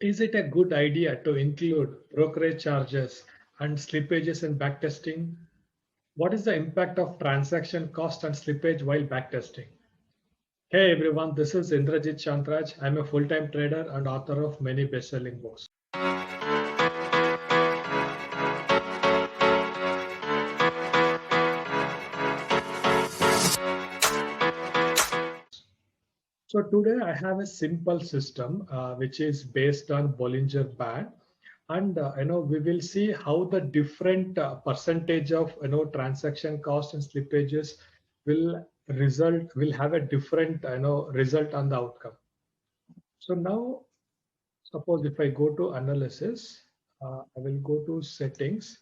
Is it a good idea to include brokerage charges and slippages in backtesting? What is the impact of transaction cost and slippage while backtesting? Hey everyone, this is Indrajit Chantraj. I'm a full-time trader and author of many best-selling books. So today I have a simple system which is based on Bollinger Band, and we will see how the different percentage of transaction cost and slippages will have a different result on the outcome. So now suppose if I go to analysis, I will go to settings.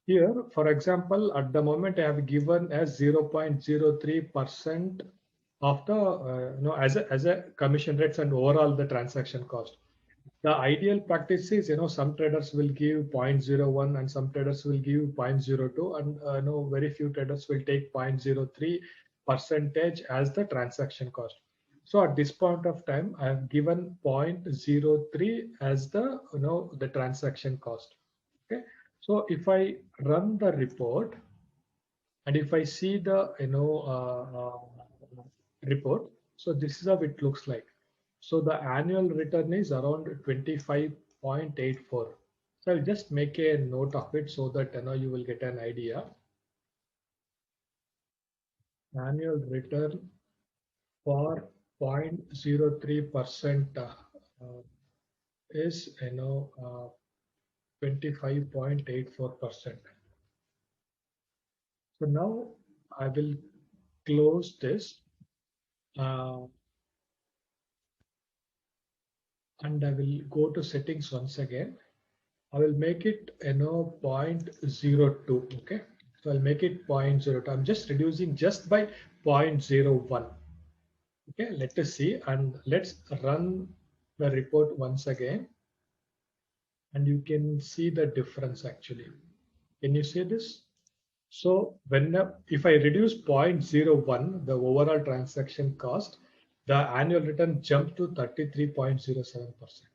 Here, for example, at the moment I have given as 0.03% of the as a commission rates and overall the transaction cost. The ideal practice is some traders will give zero point zero 0.01 and some traders will give zero point zero 0.02 and very few traders will take 0.03 percentage as the transaction cost. So at this point of time, I have given 0.03 as the the transaction cost. Okay, so if I run the report and if I see the report, so this is how it looks like. So the annual return is around 25.84. So I'll just make a note of it so that you will get an idea. Annual return for 0.03% is 25.84%. So now I will close this uh, and I will go to settings once again. I will make it 0.02. Okay, so I'll make it 0.02. I'm just reducing just by 0.01. Okay, let us see and let's run the report once again and you can see the difference actually. Can you see this? So when if I reduce 0.01, the overall transaction cost, the annual return jumped to 33.07%.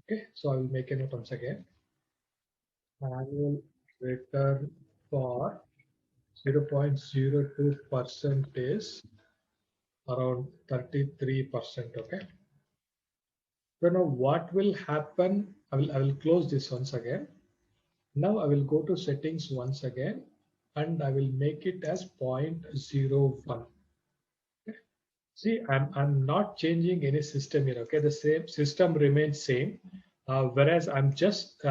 Okay, so I will make a note once again. Annual return for 0.02% is around 33%. Okay. So now what will happen? I will close this once again. Now I will go to settings once again and I will make it as 0.01. Okay. See, I'm not changing any system here. Okay, the same system remains same. Whereas I'm just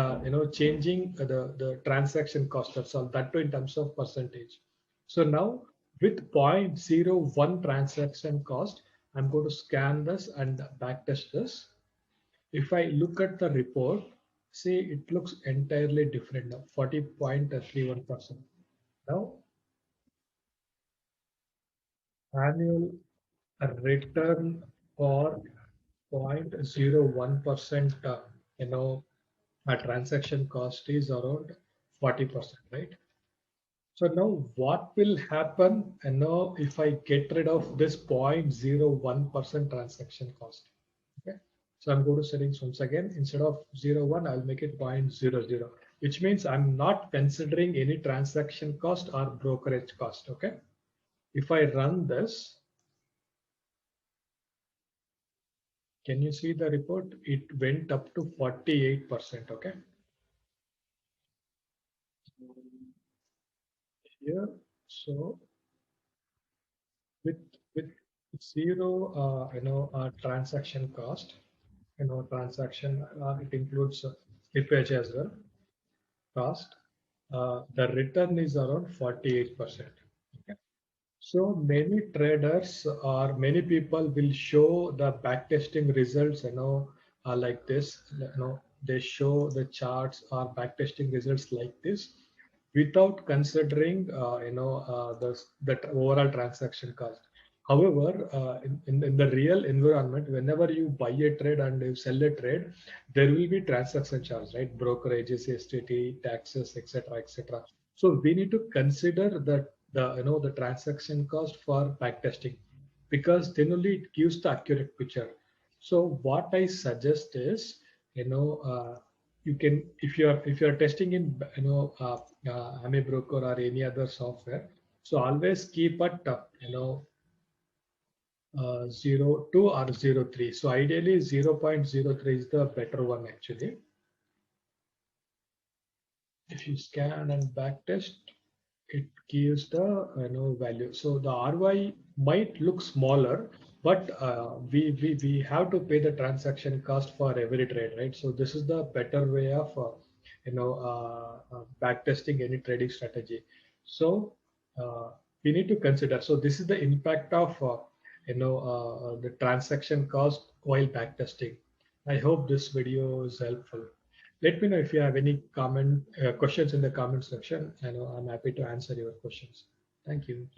changing the transaction cost. That's all. That too in terms of percentage. So now with 0.01 transaction cost, I'm going to scan this and backtest this. If I look at the report, see it looks entirely different now. 40.31%. Now annual return for 0.01% a transaction cost is around 40%, right? So now what will happen now if I get rid of this 0.01% transaction cost? Okay, so I'm going to settings once again. Instead of 0.01, I'll make it 0.00, which means I'm not considering any transaction cost or brokerage cost. Okay, if I run this, can you see the report? It went up to 48%. Okay, here, so with with zero, transaction cost, transaction, it includes slippage as well, cost. The return is around 48%. Okay. So many traders or many people will show the backtesting results, like this. They show the charts or backtesting results like this without considering, the overall transaction cost. However, in the real environment, whenever you buy a trade and you sell a trade, there will be transaction charge, right? Brokerages, STT, taxes, etc., etc. So we need to consider that the transaction cost for backtesting because then only it gives the accurate picture. So what I suggest is, you can, if you're testing in AmiBroker or any other software, so always keep at 0.2 or 0.3. So ideally 0.03 is the better one actually. If you scan and backtest, it gives the value. So the ROI might look smaller, but we have to pay the transaction cost for every trade, right? So this is the better way of backtesting any trading strategy. So we need to consider. So this is the impact of the transaction cost while backtesting. I hope this video is helpful. Let me know if you have any questions in the comment section. I know I'm happy to answer your questions. Thank you.